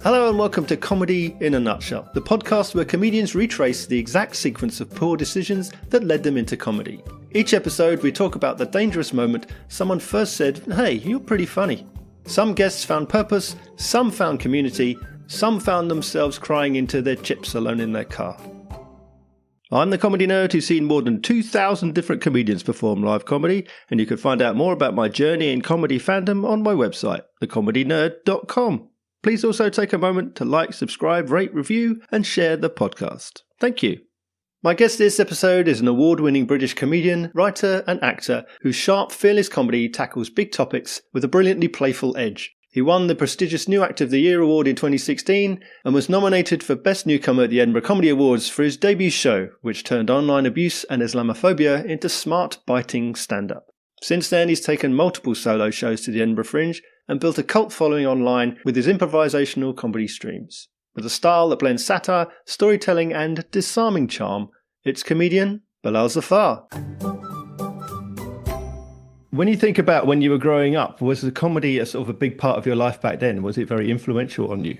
Hello and welcome to Comedy in a Nutshell, the podcast where comedians retrace the exact sequence of poor decisions that led them into comedy. Each episode we talk about the dangerous moment someone first said, "Hey, you're pretty funny." Some guests found purpose, some found community, some found themselves crying into their chips alone in their car. I'm the comedy nerd who's seen more than 2,000 different comedians perform live comedy, and you can find out more about my journey in comedy fandom on my website, thecomedynerd.com. Please also take a moment to like, subscribe, rate, review, and share the podcast. Thank you. My guest this episode is an award-winning British comedian, writer, and actor whose sharp, fearless comedy tackles big topics with a brilliantly playful edge. He won the prestigious New Act of the Year award in 2016 and was nominated for Best Newcomer at the Edinburgh Comedy Awards for his debut show, which turned online abuse and Islamophobia into smart, biting stand-up. Since then, he's taken multiple solo shows to the Edinburgh Fringe and built a cult following online with his improvisational comedy streams. With a style that blends satire, storytelling and disarming charm, it's comedian Bilal Zafar. When you think about when you were growing up, was the comedy a sort of a big part of your life back then? Was it very influential on you?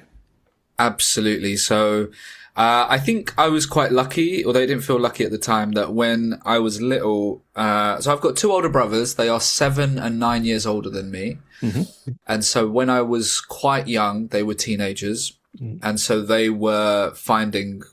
Absolutely. So I think I was quite lucky, although I didn't feel lucky at the time, that when I was little, so I've got two older brothers. They are 7 and 9 years older than me. Mm-hmm. And so when I was quite young, they were teenagers. Mm-hmm. And so they were finding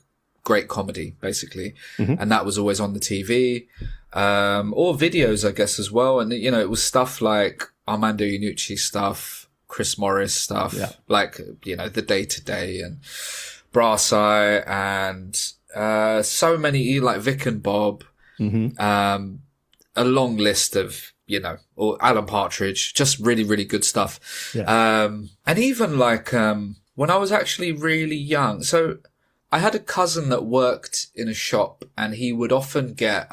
great comedy, basically. Mm-hmm. And that was always on the TV, or videos, I guess, as well. And, you know, it was stuff like Armando Iannucci stuff, Chris Morris stuff, like, you know, the Day to Day and Brass Eye and so many, like Vic and Bob, a long list of, you know, or Alan Partridge, just really, really good stuff. Yeah. And even like when I was actually really young, so I had a cousin that worked in a shop and he would often get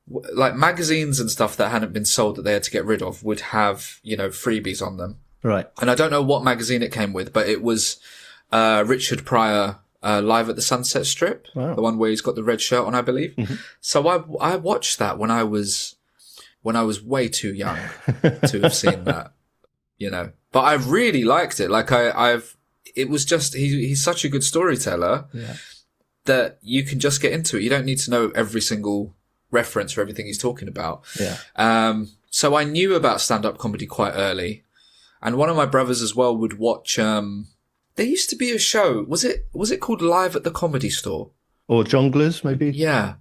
like magazines and stuff that hadn't been sold that they had to get rid of would have, you know, freebies on them. Right. And I don't know what magazine it came with, but it was Richard Pryor, Live at the Sunset Strip. Wow. The one where he's got the red shirt on, I believe. Mm-hmm. So I watched that when I was way too young to have seen that, you know, but I really liked it. Like it was just, he's such a good storyteller that you can just get into it. You don't need to know every single reference for everything he's talking about. Yeah. So I knew about stand-up comedy quite early. And one of my brothers as well would watch, there used to be a show. Was it called Live at the Comedy Store? Or Jongleurs, maybe? Yeah.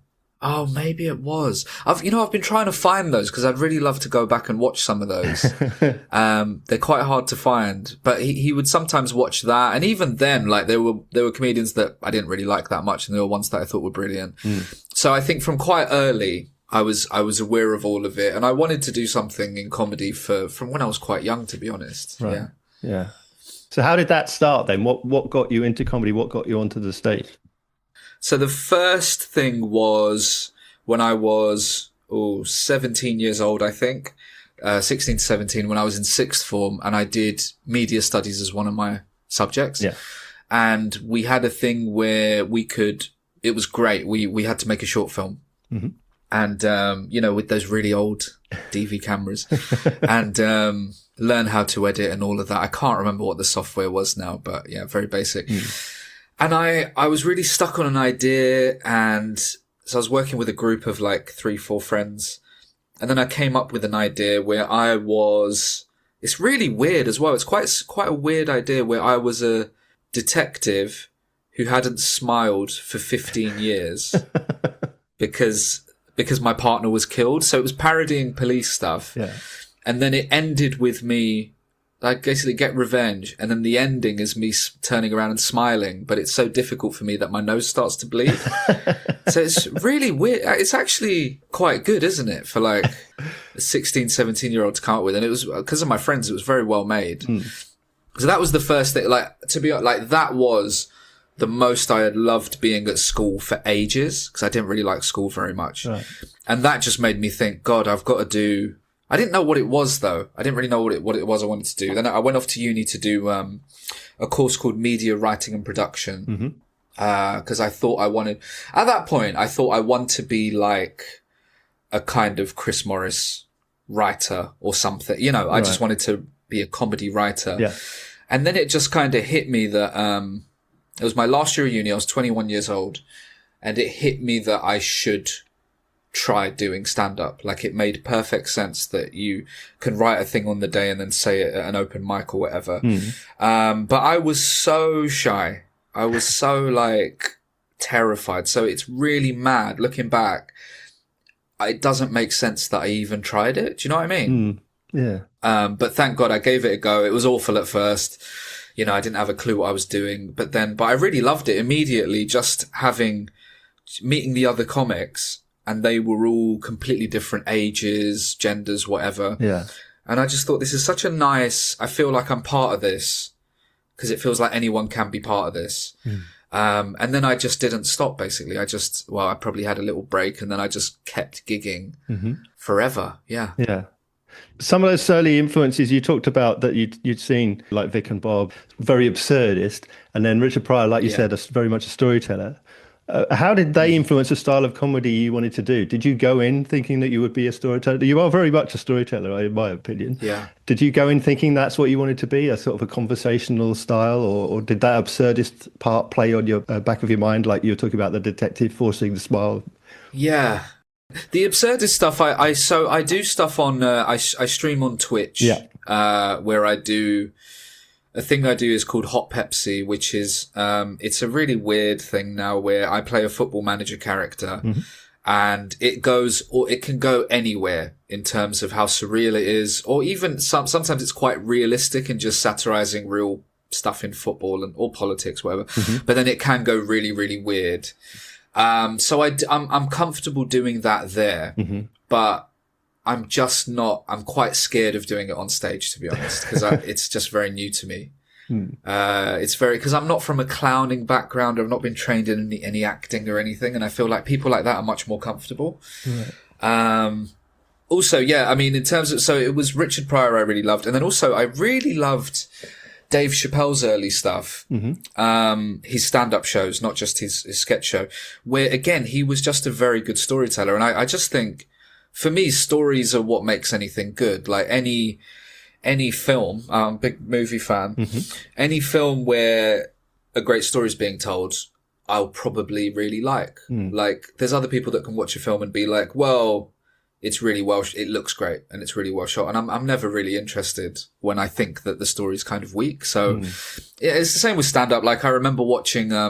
Oh, maybe it was. I've been trying to find those because I'd really love to go back and watch some of those. They're quite hard to find, but he would sometimes watch that. And even then, like there were comedians that I didn't really like that much and there were ones that I thought were brilliant. So I think from quite early, I was aware of all of it and I wanted to do something in comedy from when I was quite young, to be honest. Right. Yeah. Yeah. So how did that start then? What got you into comedy? What got you onto the stage? So the first thing was when I was 17 years old, I think, 16 to 17, when I was in sixth form, and I did media studies as one of my subjects. Yeah. And we had a thing where it was great. We had to make a short film. Mm-hmm. And, you know, with those really old DV cameras and, learn how to edit and all of that. I can't remember what the software was now, but yeah, very basic. And I was really stuck on an idea. And so I was working with a group of like 3-4 friends. And then I came up with an idea where it's really weird as well. It's quite a weird idea where I was a detective who hadn't smiled for 15 years because my partner was killed. So it was parodying police stuff. Yeah. And then it ended with me, like, basically get revenge. And then the ending is me turning around and smiling. But it's so difficult for me that my nose starts to bleed. So it's really weird. It's actually quite good, isn't it? For like a 16, 17-year-old to come up with. And it was, because of my friends, it was very well made. So that was the first thing, like, to be like, that was the most I had loved being at school for ages. Because I didn't really like school very much. Right. And that just made me think, God, I've got to do... I didn't know what it was though. I didn't really know what it was I wanted to do. Then I went off to uni to do a course called Media Writing and Production. Because I thought at that point I want to be like a kind of Chris Morris writer or something. You know, I just wanted to be a comedy writer. Yeah. And then it just kind of hit me that, it was my last year of uni. I was 21 years old, and it hit me that I should try doing stand-up. Like, it made perfect sense that you can write a thing on the day and then say it at an open mic or whatever. But I was so shy. I was so like terrified. So it's really mad looking back. It doesn't make sense that I even tried it. Do you know what I mean? Yeah. But thank God I gave it a go. It was awful at first. You know, I didn't have a clue what I was doing, but I really loved it immediately. Just meeting the other comics, and they were all completely different ages, genders, whatever. Yeah. And I just thought, this is such a nice, I feel like I'm part of this, because it feels like anyone can be part of this. And then I just didn't stop, basically. I probably had a little break, and then I just kept gigging forever. Yeah. Yeah. Some of those early influences you talked about that you'd seen, like Vic and Bob, very absurdist, and then Richard Pryor, like you said, very much a storyteller. How did they influence the style of comedy you wanted to do? Did you go in thinking that you would be a storyteller? You are very much a storyteller, in my opinion. Yeah. Did you go in thinking that's what you wanted to be, a sort of a conversational style, or did that absurdist part play on your back of your mind, like you were talking about the detective forcing the smile? Yeah. The absurdist stuff, I do stuff on, I stream on Twitch, where I do, a thing I do is called Hot Pepsi, which is, it's a really weird thing now where I play a football manager character, and it can go anywhere in terms of how surreal it is, or even sometimes it's quite realistic and just satirizing real stuff in football or politics, whatever. But then it can go really, really weird. So I'm comfortable doing that there, but I'm quite scared of doing it on stage, to be honest, because it's just very new to me. Because I'm not from a clowning background. I've not been trained in any acting or anything. And I feel like people like that are much more comfortable. Also, yeah, I mean, in terms of, so it was Richard Pryor I really loved. And then also I really loved Dave Chappelle's early stuff, his stand-up shows, not just his sketch show, where again, he was just a very good storyteller. And I just think, for me, stories are what makes anything good. Like any film, I'm a big movie fan, any film where a great story is being told, I'll probably really like. Like, there's other people that can watch a film and be like, well, it's really it looks great and it's really well shot. And I'm never really interested when I think that the story's kind of weak. So yeah, it's the same with stand up. Like, I remember watching, I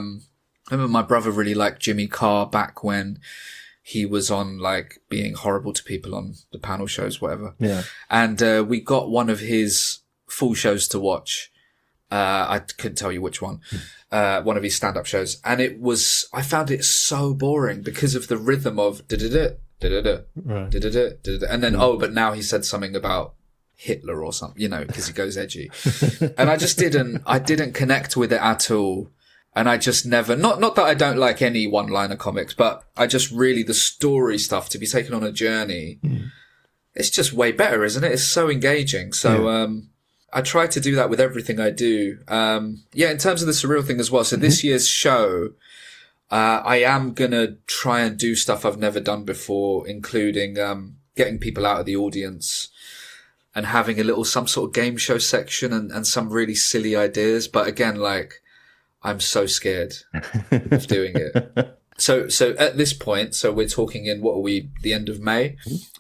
remember my brother really liked Jimmy Carr back when he was on, like, being horrible to people on the panel shows, whatever. Yeah. And, we got one of his full shows to watch. I couldn't tell you which one. One of his stand up shows. And I found it so boring because of the rhythm of da-da-da. Right. And then, but now he said something about Hitler or something, you know, because he goes edgy. And I didn't connect with it at all. And I just never, not that I don't like any one-liner comics, but I just really, the story stuff, to be taken on a journey, it's just way better, isn't it? It's so engaging. So, I try to do that with everything I do. In terms of the surreal thing as well. So this year's show, I am gonna try and do stuff I've never done before, including, getting people out of the audience and having some sort of game show section and some really silly ideas. But again, like, I'm so scared of doing it. So at this point, so we're talking in, the end of May?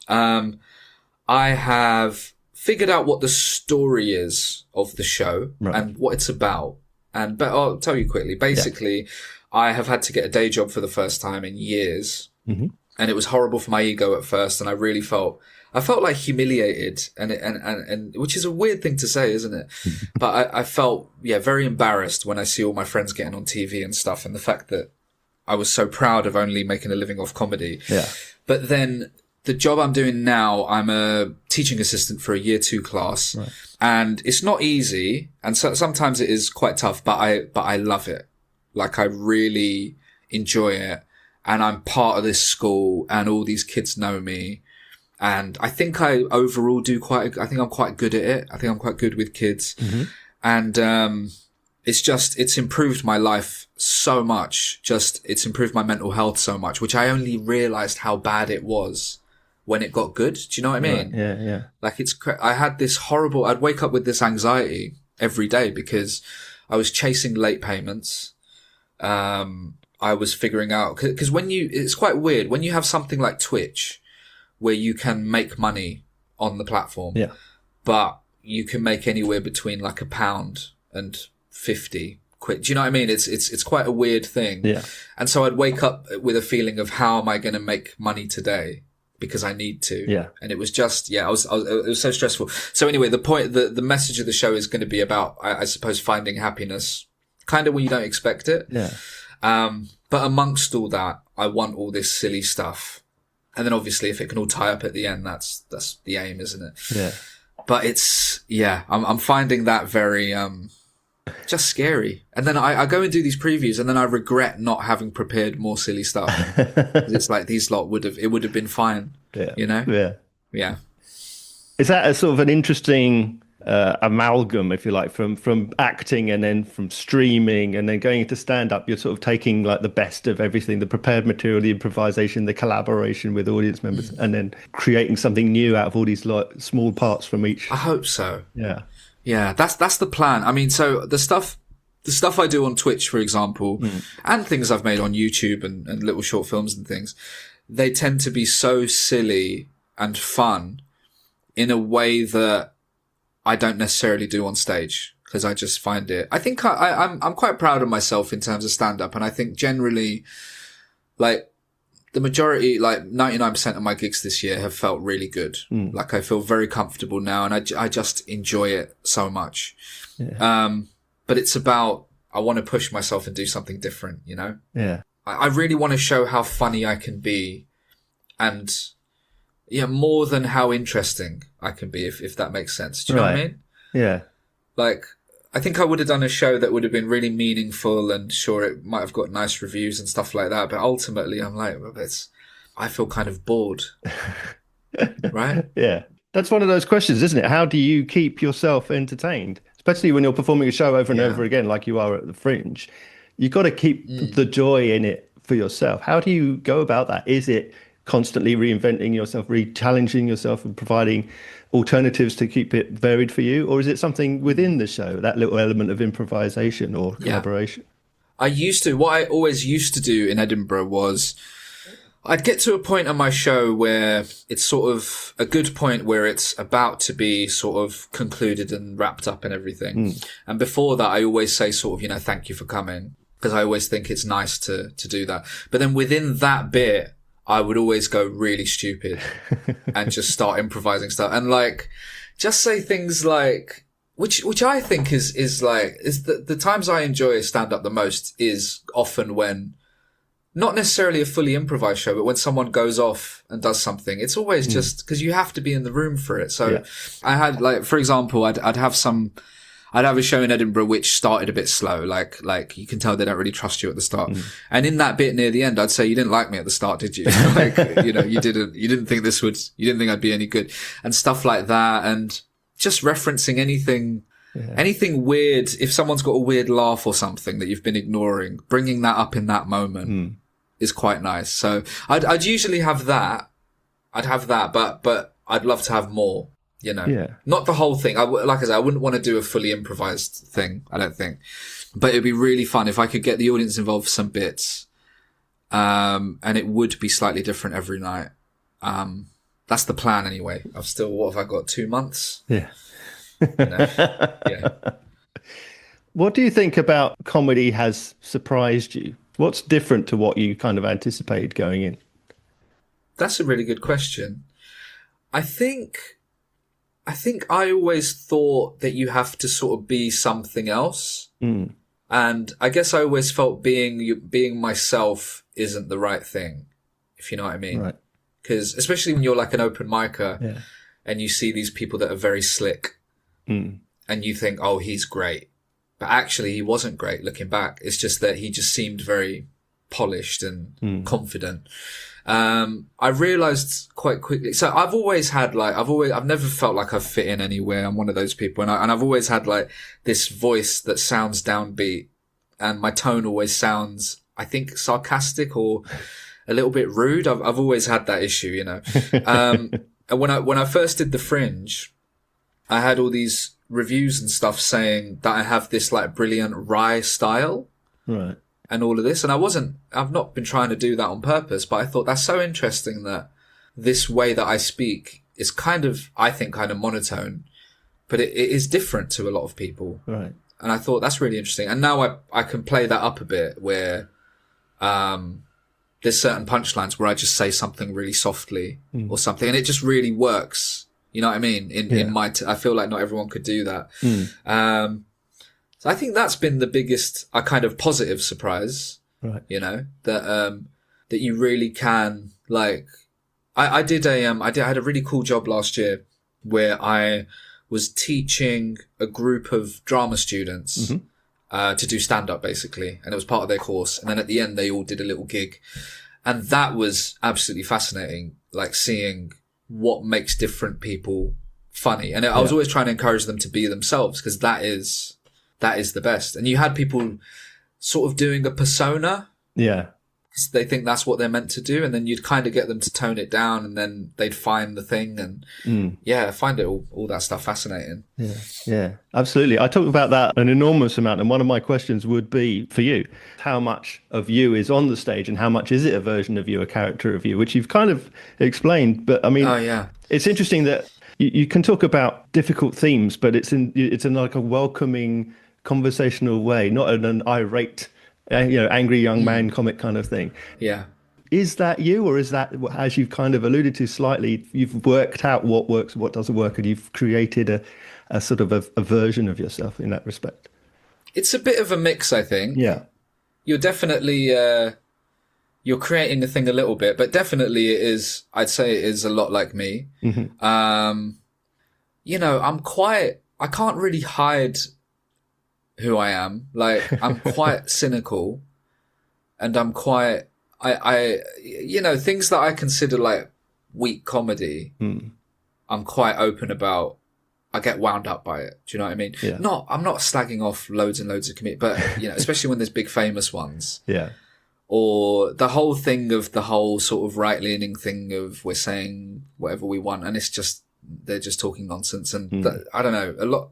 I have figured out what the story is of the show and what it's about. But I'll tell you quickly. Basically, I have had to get a day job for the first time in years. And it was horrible for my ego at first. And I really felt like humiliated and which is a weird thing to say, isn't it? But I felt, very embarrassed when I see all my friends getting on TV and stuff. And the fact that I was so proud of only making a living off comedy. Yeah. But then the job I'm doing now, I'm a teaching assistant for a year 2 class. Right. And it's not easy. And so sometimes it is quite tough, but I love it. Like, I really enjoy it. And I'm part of this school and all these kids know me. And I think I overall I think I'm quite good at it. I think I'm quite good with kids. And, it's improved my life so much. It's improved my mental health so much, which I only realized how bad it was when it got good. Do you know what I mean? Right. Yeah. Like, I had this horrible, I'd wake up with this anxiety every day because I was chasing late payments. I was figuring out, because it's quite weird when you have something like Twitch where you can make money on the platform, but you can make anywhere between like £1 and 50 quid. Do you know what I mean? It's quite a weird thing. Yeah. And so I'd wake up with a feeling of how am I going to make money today? Because I need to. Yeah. And it was just, it was so stressful. So anyway, the message of the show is going to be about, I suppose, finding happiness kind of when you don't expect it. Yeah. But amongst all that, I want all this silly stuff. And then obviously if it can all tie up at the end, that's the aim, isn't it? Yeah. But I'm finding that very, just scary. And then I go and do these previews and then I regret not having prepared more silly stuff. It's like these lot would have been fine. Yeah. You know? Yeah. Yeah. Is that a sort of an interesting amalgam, if you like, from acting and then from streaming and then going into stand-up? You're sort of taking like the best of everything, the prepared material, the improvisation, the collaboration with audience members, and then creating something new out of all these like small parts from each. I hope so. Yeah. Yeah, that's the plan. I mean, so the stuff I do on Twitch, for example, and things I've made on YouTube and little short films and things, they tend to be so silly and fun in a way that I don't necessarily do on stage, because I just find it, I think I'm quite proud of myself in terms of stand-up. And I think generally, like, the majority, like 99% of my gigs this year have felt really good. Like I feel very comfortable now and I just enjoy it so much. Yeah. But it's about, I want to push myself and do something different, you know? Yeah. I really want to show how funny I can be and more than how interesting I can be, if that makes sense. Do you know what I mean? Yeah. Like, I think I would have done a show that would have been really meaningful and sure it might have got nice reviews and stuff like that. But ultimately I'm like, I feel kind of bored. Right? Yeah. That's one of those questions, isn't it? How do you keep yourself entertained? Especially when you're performing a show over and over again, like you are at the Fringe. You've got to keep the joy in it for yourself. How do you go about that? Is it constantly reinventing yourself, re-challenging yourself and providing alternatives to keep it varied for you? Or is it something within the show, that little element of improvisation or collaboration? What I always used to do in Edinburgh was I'd get to a point on my show where it's sort of a good point where it's about to be sort of concluded and wrapped up and everything. And before that, I always say sort of, thank you for coming, because I always think it's nice to do that. But then within that bit, I would always go really stupid and just start improvising stuff and like just say things like, which I think is the times I enjoy stand up the most is often when not necessarily a fully improvised show, but when someone goes off and does something, it's always just because you have to be in the room for it. So I had like, for example, I'd have a show in Edinburgh which started a bit slow, like you can tell they don't really trust you at the start. And in that bit near the end, I'd say, you didn't like me at the start, did you? Like, you didn't think I'd be any good and stuff like that. And just referencing anything weird. If someone's got a weird laugh or something that you've been ignoring, bringing that up in that moment is quite nice. So I'd usually have that. I'd have that, but I'd love to have more. Not the whole thing. Like I said, I wouldn't want to do a fully improvised thing, I don't think. But it'd be really fun if I could get the audience involved for some bits. And it would be slightly different every night. That's the plan anyway. What have I got? 2 months? Yeah. Yeah. What do you think about comedy has surprised you? What's different to what you kind of anticipated going in? That's a really good question. I think I always thought that you have to sort of be something else. And I guess I always felt being myself isn't the right thing, if you know what I mean. Right. Because especially when you're like an open micer and you see these people that are very slick and you think, oh, he's great. But actually he wasn't great looking back. It's just that he just seemed very polished and confident. I realized quite quickly. So I've never felt like I've fit in anywhere. I'm one of those people. And I've always had like this voice that sounds downbeat and my tone always sounds, I think, sarcastic or a little bit rude. I've always had that issue, And when I first did the Fringe, I had all these reviews and stuff saying that I have this like brilliant wry style. Right. And all of this. And I've not been trying to do that on purpose, but I thought that's so interesting that this way that I speak is kind of, I think, kind of monotone, but it is different to a lot of people. Right. And I thought that's really interesting. And now I can play that up a bit where, there's certain punchlines where I just say something really softly or something, and it just really works. You know what I mean? I feel like not everyone could do that. So I think that's been the biggest, a kind of positive surprise, right? You know, that you really can, like, I had a really cool job last year where I was teaching a group of drama students, to do stand up basically. And it was part of their course. And then at the end, they all did a little gig, and that was absolutely fascinating. Like seeing what makes different people funny. And I was always trying to encourage them to be themselves, because that is the best. And you had people sort of doing a persona. Yeah. They think that's what they're meant to do. And then you'd kind of get them to tone it down, and then they'd find the thing. And I find it all that stuff fascinating. Yeah. Yeah, absolutely. I talk about that an enormous amount. And one of my questions would be for you, how much of you is on the stage and how much is it a version of you, a character of you, which you've kind of explained. But I mean, it's interesting that you can talk about difficult themes, but it's in like a welcoming, conversational way, not in an irate, angry young man comic kind of thing. Yeah. Is that you, or is that, as you've kind of alluded to slightly, you've worked out what works, what doesn't work, and you've created a sort of a version of yourself in that respect? It's a bit of a mix, I think. Yeah. You're definitely, you're creating the thing a little bit, but definitely it is, I'd say it is a lot like me. I can't really hide who I am. Like, I'm quite cynical, and I'm quite, things that I consider like weak comedy, I'm quite open about. I get wound up by it. Do you know what I mean? Yeah. I'm not slagging off loads and loads of comedians, but, especially when there's big famous ones. Yeah. Or the whole thing of the whole sort of right-leaning thing of we're saying whatever we want, and it's just, they're just talking nonsense. And I don't know, a lot.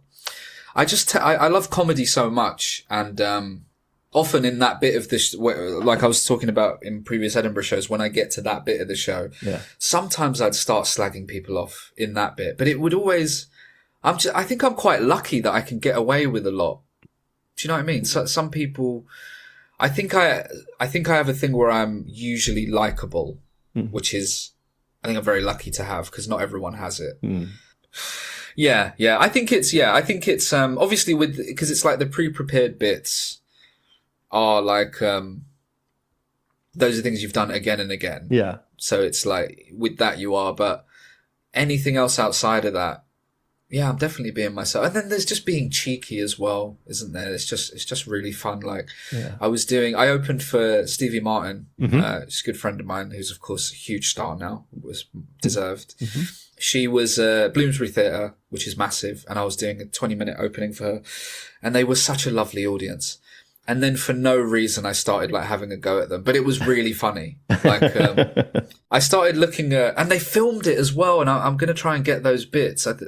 I love comedy so much, and often in that bit of this, like I was talking about in previous Edinburgh shows, when I get to that bit of the show, sometimes I'd start slagging people off in that bit, but it would always, I think I'm quite lucky that I can get away with a lot. Do you know what I mean? So some people, I think I have a thing where I'm usually likable, which is, I think I'm very lucky to have, because not everyone has it. Yeah. I think it's obviously because it's like the pre-prepared bits are like, those are things you've done again and again. Yeah. So it's like, with that you are, but anything else outside of that, I'm definitely being myself. And then there's just being cheeky as well, isn't there? It's just really fun. Like, I opened for Stevie Martin, she's a good friend of mine, who's of course a huge star now, was deserved. She was Bloomsbury Theatre, which is massive, and I was doing a 20-minute opening for her, and they were such a lovely audience. And then for no reason, I started like having a go at them, but it was really funny. Like, I started looking at, and they filmed it as well. And I'm going to try and get those bits. I'd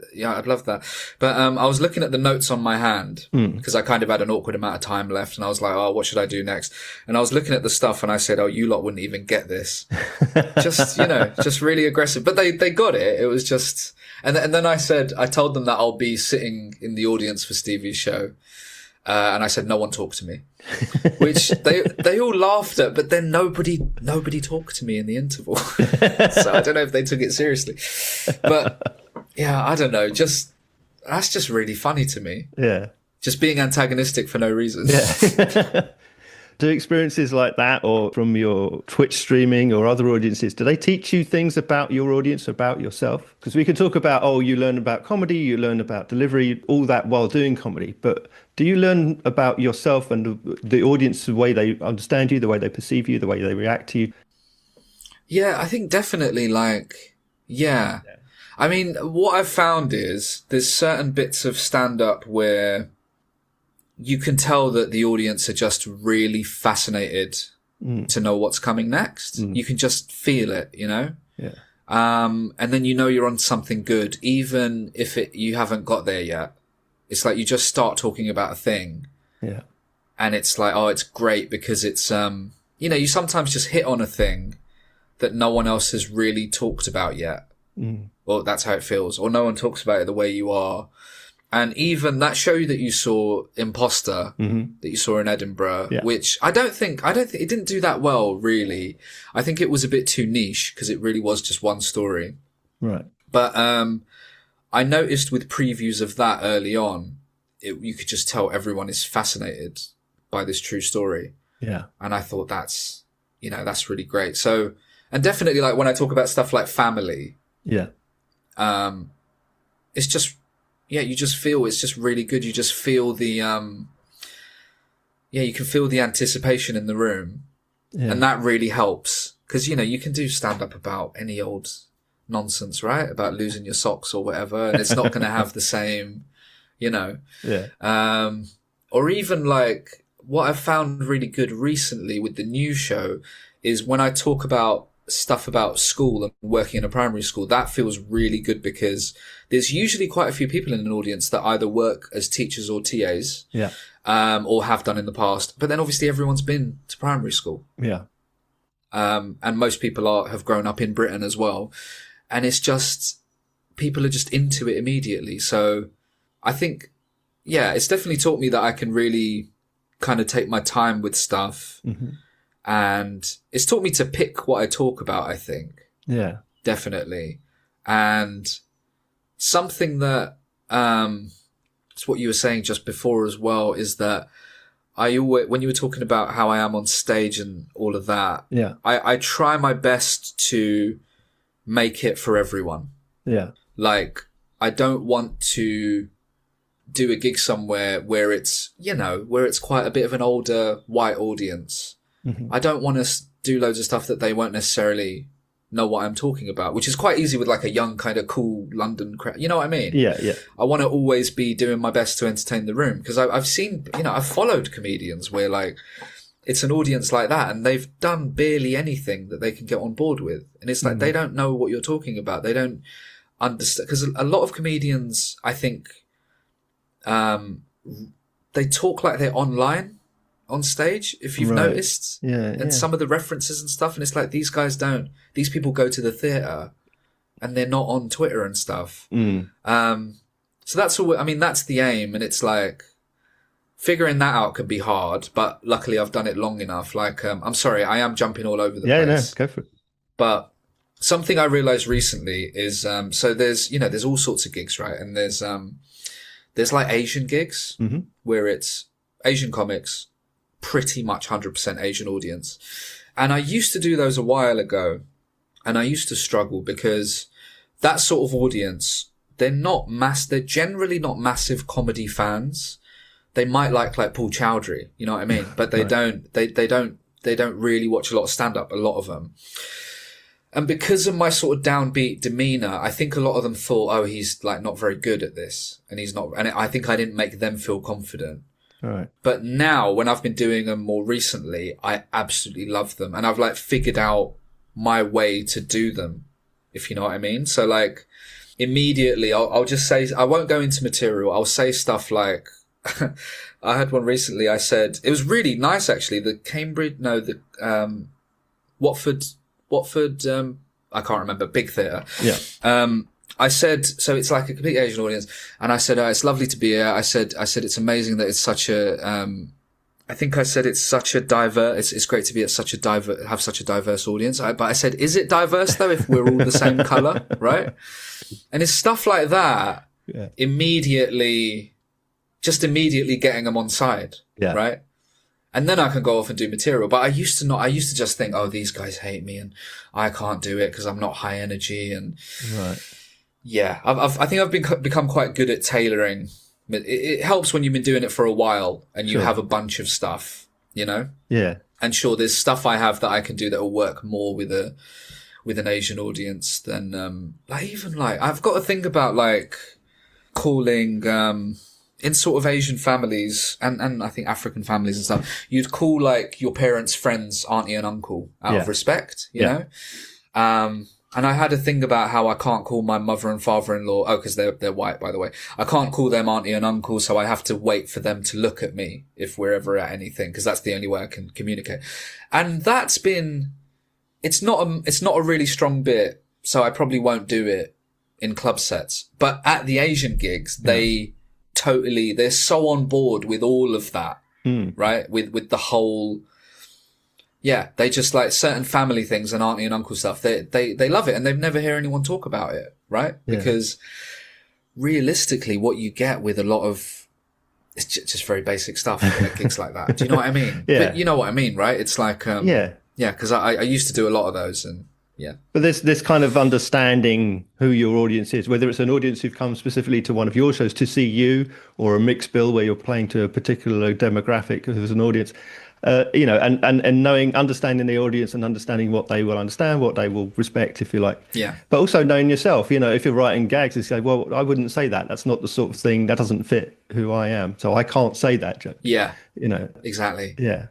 love that. But, I was looking at the notes on my hand, because I kind of had an awkward amount of time left, and I was like, oh, what should I do next? And I was looking at the stuff, and I said, oh, you lot wouldn't even get this. just really aggressive, but they got it. It was just, and then I told them that I'll be sitting in the audience for Stevie's show. And I said, no one talk to me, which they all laughed at, but then nobody talked to me in the interval. So I don't know if they took it seriously, but I don't know. That's just really funny to me. Yeah. Just being antagonistic for no reason. Yeah. Do experiences like that, or from your Twitch streaming or other audiences, do they teach you things about your audience, about yourself? Because we can talk about, you learn about comedy, you learn about delivery, all that while doing comedy. But do you learn about yourself and the audience, the way they understand you, the way they perceive you, the way they react to you? Yeah, I think definitely I mean, what I've found is there's certain bits of stand-up where you can tell that the audience are just really fascinated to know what's coming next. You can just feel it, Yeah. And then you're on something good, even if you haven't got there yet. It's like you just start talking about a thing. Yeah. And it's like, oh, it's great because it's, you sometimes just hit on a thing that no one else has really talked about yet. Or that's how it feels. Or no one talks about it the way you are. And even that show that you saw, Imposter, that you saw in Edinburgh, which I don't think it didn't do that well, really. I think it was a bit too niche because it really was just one story. Right. But, I noticed with previews of that early on, you could just tell everyone is fascinated by this true story. Yeah. And I thought that's really great. So, and definitely like when I talk about stuff like family, it's just, you just feel it's just really good. You just feel the, you can feel the anticipation in the room. Yeah. And that really helps. Cause, you can do stand up about any old nonsense, right? About losing your socks or whatever. And it's not going to have the same, or even like what I've found really good recently with the new show is when I talk about stuff about school and working in a primary school, that feels really good because there's usually quite a few people in an audience that either work as teachers or TAs, or have done in the past. But then obviously everyone's been to primary school. Yeah. And most people have grown up in Britain as well. And it's just, people are just into it immediately. So I think, it's definitely taught me that I can really kind of take my time with stuff. And it's taught me to pick what I talk about, I think. Yeah. Definitely. And something that, it's what you were saying just before as well, is that I always, when you were talking about how I am on stage and all of that, I try my best to make it for everyone. Yeah. Like, I don't want to do a gig somewhere where it's, where it's quite a bit of an older white audience. I don't want to do loads of stuff that they won't necessarily know what I'm talking about, which is quite easy with like a young kind of cool London crowd. You know what I mean? Yeah, yeah. I want to always be doing my best to entertain the room because I've seen, I've followed comedians where like it's an audience like that and they've done barely anything that they can get on board with. And it's like, they don't know what you're talking about. They don't understand, because a lot of comedians, I think, they talk like they're online on stage, if you've noticed. And some of the references and stuff. And it's like, these guys don't, these people go to the theatre and they're not on Twitter and stuff. So that's all, that's the aim. And it's like, figuring that out can be hard, but luckily I've done it long enough. Like, I'm sorry, I am jumping all over the place. Yeah, no, go for it. But something I realized recently is, so there's all sorts of gigs, right? And there's like Asian gigs where it's Asian comics, pretty much 100% Asian audience. And I used to do those a while ago and I used to struggle because that sort of audience, they're generally not massive comedy fans. They might like Paul Chowdhury, you know what I mean? But they don't really watch a lot of stand up, a lot of them. And because of my sort of downbeat demeanor, I think a lot of them thought, oh, he's like not very good at this. And he's not, and I think I didn't make them feel confident. Right. But now when I've been doing them more recently, I absolutely love them. And I've like figured out my way to do them, if you know what I mean. So like immediately I'll just say, I won't go into material. I'll say stuff like, I had one recently. I said, it was really nice actually. Watford, I can't remember, big theatre. Yeah. I said, so it's like a complete Asian audience. And I said, it's lovely to be here. I said, it's amazing that it's such a, I think I said it's such a it's great to be at have such a diverse audience. But I said, is it diverse though if we're all the same colour, right? And it's stuff like that, immediately getting them on side, right? And then I can go off and do material. But I used to just think, oh, these guys hate me and I can't do it because I'm not high energy. And I think I've become quite good at tailoring. It helps when you've been doing it for a while and you have a bunch of stuff, Yeah. And sure, there's stuff I have that I can do that will work more with an Asian audience than, I've got to think about like calling, in sort of Asian families and I think African families and stuff, you'd call like your parents' friends auntie and uncle out of respect, you know? And I had a thing about how I can't call my mother and father-in-law, because they're white, by the way. I can't call them auntie and uncle, so I have to wait for them to look at me if we're ever at anything, because that's the only way I can communicate. And that's been, it's not a really strong bit, so I probably won't do it in club sets. But at the Asian gigs, they're so on board with all of that, right? With the whole, they just like certain family things and auntie and uncle stuff. They love it, and they've never hear anyone talk about it, right? Yeah. Because realistically, what you get with a lot of, it's just very basic stuff at gigs like that. Do you know what I mean? Yeah. But you know what I mean, right? It's like, because I used to do a lot of those, and yeah. But there's this kind of understanding who your audience is, whether it's an audience who've come specifically to one of your shows to see you, or a mixed bill where you're playing to a particular demographic who's an audience. And understanding the audience and understanding what they will understand, what they will respect, if you like. Yeah. But also knowing yourself, if you're writing gags, you say, well, I wouldn't say that. That's not the sort of thing, that doesn't fit who I am. So I can't say that joke. Yeah. Exactly. Yeah.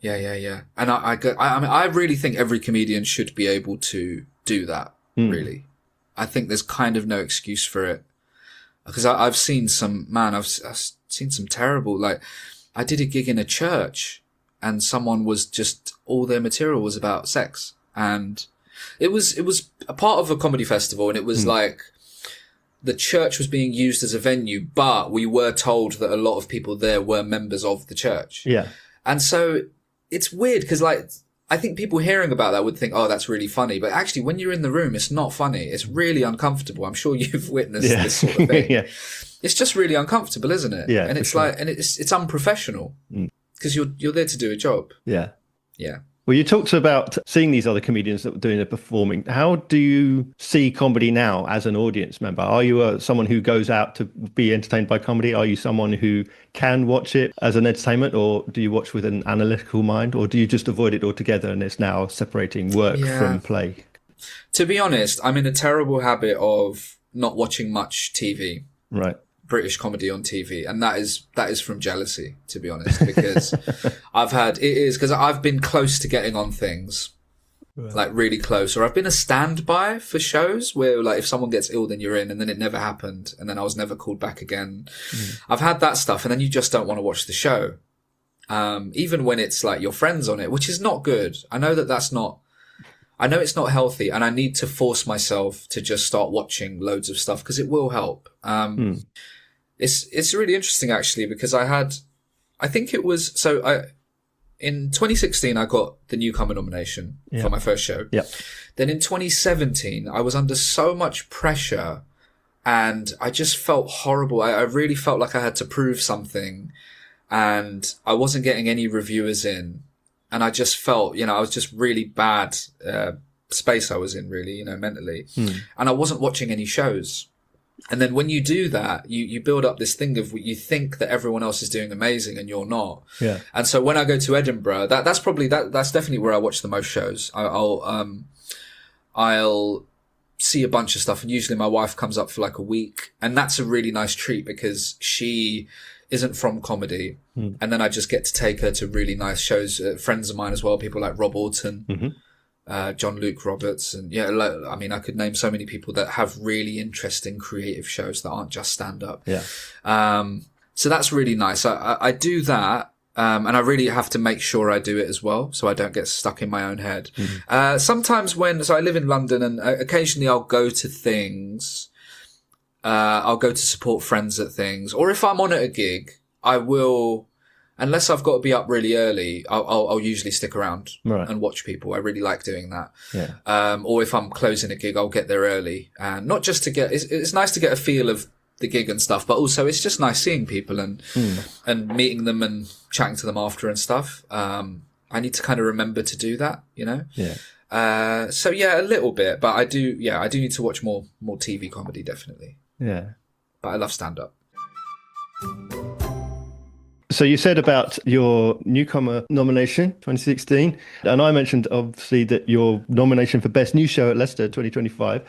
Yeah. And I really think every comedian should be able to do that, really. I think there's kind of no excuse for it. Because I've seen I've seen some terrible, like, I did a gig in a church, and someone was just, all their material was about sex. And it was a part of a comedy festival, and it was like, the church was being used as a venue, but we were told that a lot of people there were members of the church. Yeah. And so it's weird, because like, I think people hearing about that would think, oh, that's really funny. But actually, when you're in the room, it's not funny. It's really uncomfortable. I'm sure you've witnessed this sort of thing. Yeah. It's just really uncomfortable, isn't it? Yeah. And it's like, and it's unprofessional, because you're there to do a job. Yeah. Yeah. Well, you talked about seeing these other comedians that were doing the performing. How do you see comedy now as an audience member? Are you someone who goes out to be entertained by comedy? Are you someone who can watch it as an entertainment, or do you watch with an analytical mind, or do you just avoid it altogether and it's now separating work from play? To be honest, I'm in a terrible habit of not watching much TV. Right. British comedy on TV, and that is from jealousy, to be honest, because because I've been close to getting on things, like really close, or I've been a standby for shows where like if someone gets ill then you're in, and then it never happened, and then I was never called back again. I've had that stuff, and then you just don't want to watch the show, even when it's like your friends on it, which is not good. I know it's not healthy, and I need to force myself to just start watching loads of stuff, because it will help. It's really interesting, actually, because in 2016, I got the newcomer nomination for my first show. Yeah. Then in 2017, I was under so much pressure, and I just felt horrible. I really felt like I had to prove something, and I wasn't getting any reviewers in. And I just felt, I was just really bad space I was in, really, mentally. And I wasn't watching any shows. And then when you do that, you build up this thing of, you think that everyone else is doing amazing and you're not. Yeah. And so when I go to Edinburgh, that's definitely where I watch the most shows. I'll see a bunch of stuff, and usually my wife comes up for like a week, and that's a really nice treat, because she isn't from comedy. And then I just get to take her to really nice shows. Friends of mine as well, people like Rob Orton, John Luke Roberts, and I could name so many people that have really interesting creative shows that aren't just stand up. Yeah. So that's really nice. I do that. And I really have to make sure I do it as well, so I don't get stuck in my own head. Sometimes so I live in London, and occasionally I'll go to things. I'll go to support friends at things, or if I'm on at a gig, I will, unless I've got to be up really early, I'll usually stick around and watch people. I really like doing that. Yeah. Or if I'm closing a gig, I'll get there early, and not just to it's nice to get a feel of the gig and stuff, but also it's just nice seeing people and meeting them and chatting to them after and stuff. I need to kind of remember to do that, Yeah. So yeah, a little bit, but I do need to watch more TV comedy, definitely. Yeah. But I love stand up. So you said about your newcomer nomination, 2016, and I mentioned obviously that your nomination for Best New Show at Leicester 2025.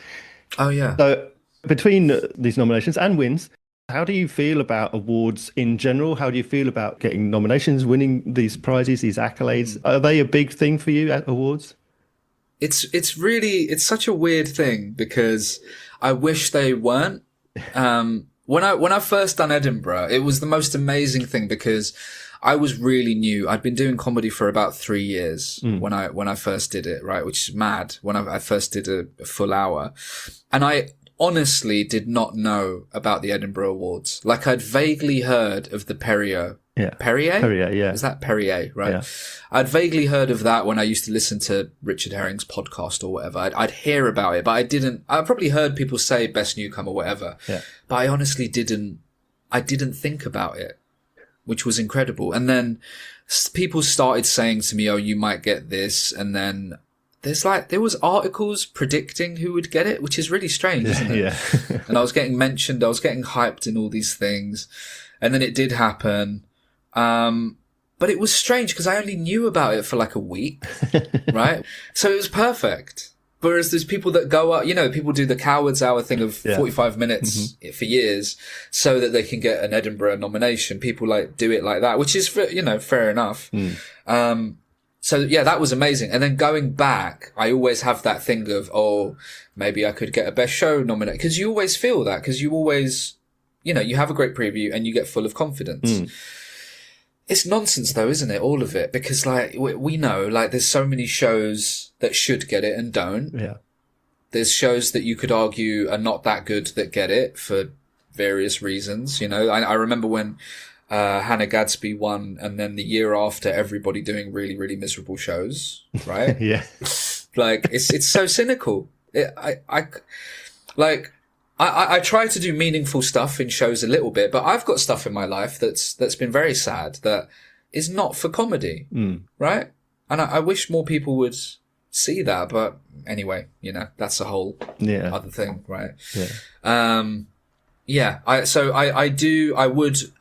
Oh yeah. So between these nominations and wins, how do you feel about awards in general? How do you feel about getting nominations, winning these prizes, these accolades? Are they a big thing for you at awards? it's such a weird thing because I wish they weren't. When I first done Edinburgh, it was the most amazing thing because I was really new. I'd been doing comedy for about 3 years when I first did it, right? Which is mad. When I first did a full hour, and I honestly did not know about the Edinburgh Awards. Like I'd vaguely heard of the Perrier. Yeah. Perrier? Perrier, yeah. Is that Perrier, right? Yeah. I'd vaguely heard of that when I used to listen to Richard Herring's podcast or whatever. I'd hear about it, but I probably heard people say best newcomer or whatever. Yeah. But I honestly didn't think about it, which was incredible. And then people started saying to me, oh, you might get this. And then there was articles predicting who would get it, which is really strange, isn't it? Yeah. And I was getting mentioned, I was getting hyped in all these things. And then it did happen. But it was strange because I only knew about it for like a week, right? So it was perfect. Whereas there's people that go up, people do the Cowards Hour thing of 45 minutes for years so that they can get an Edinburgh nomination. People do it like that, which is, fair enough. So yeah, that was amazing. And then going back, I always have that thing of, oh, maybe I could get a best show nominated. Cause you always feel that because you always, you have a great preview and you get full of confidence. It's nonsense though, isn't it? All of it. Because we know, there's so many shows that should get it and don't. Yeah. There's shows that you could argue are not that good that get it for various reasons. I remember when, Hannah Gadsby won and then the year after everybody doing really, really miserable shows, right? Yeah. It's so cynical. I try to do meaningful stuff in shows a little bit, but I've got stuff in my life that's been very sad that is not for comedy, right? And I wish more people would see that, but anyway, that's a whole other thing, right? Yeah.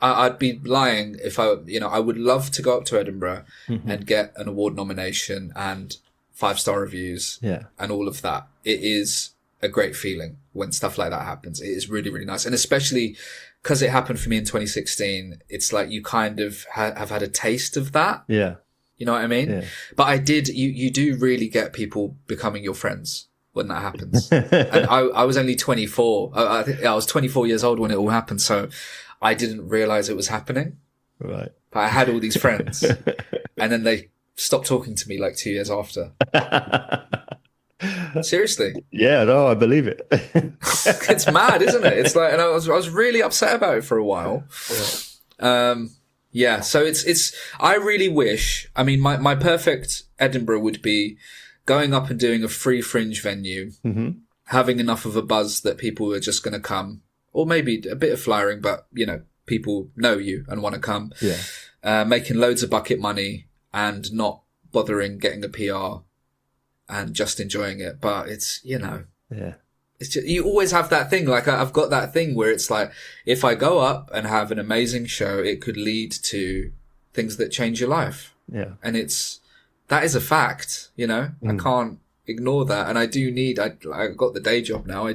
I'd be lying if I would love to go up to Edinburgh and get an award nomination and 5-star reviews and all of that. It is a great feeling when stuff like that happens. It is really, really nice. And especially because it happened for me in 2016, it's like you kind of have had a taste of that. Yeah. You know what I mean? Yeah. But you do really get people becoming your friends when that happens. And I was only 24. I think I was 24 years old when it all happened. So I didn't realize it was happening. Right. But I had all these friends and then they stopped talking to me 2 years after. Seriously. Yeah, no, I believe it. It's mad, isn't it? It's and I was really upset about it for a while. Yeah. So it's, I really wish, my perfect Edinburgh would be going up and doing a free fringe venue, having enough of a buzz that people are just going to come, or maybe a bit of flyering, but people know you and want to come. Yeah. Making loads of bucket money and not bothering getting a PR. And just enjoying it. But it's, Yeah. it's just, you always have that thing. I've got that thing where it's if I go up and have an amazing show, it could lead to things that change your life. Yeah. And that is a fact, I can't ignore that. And I got the day job now.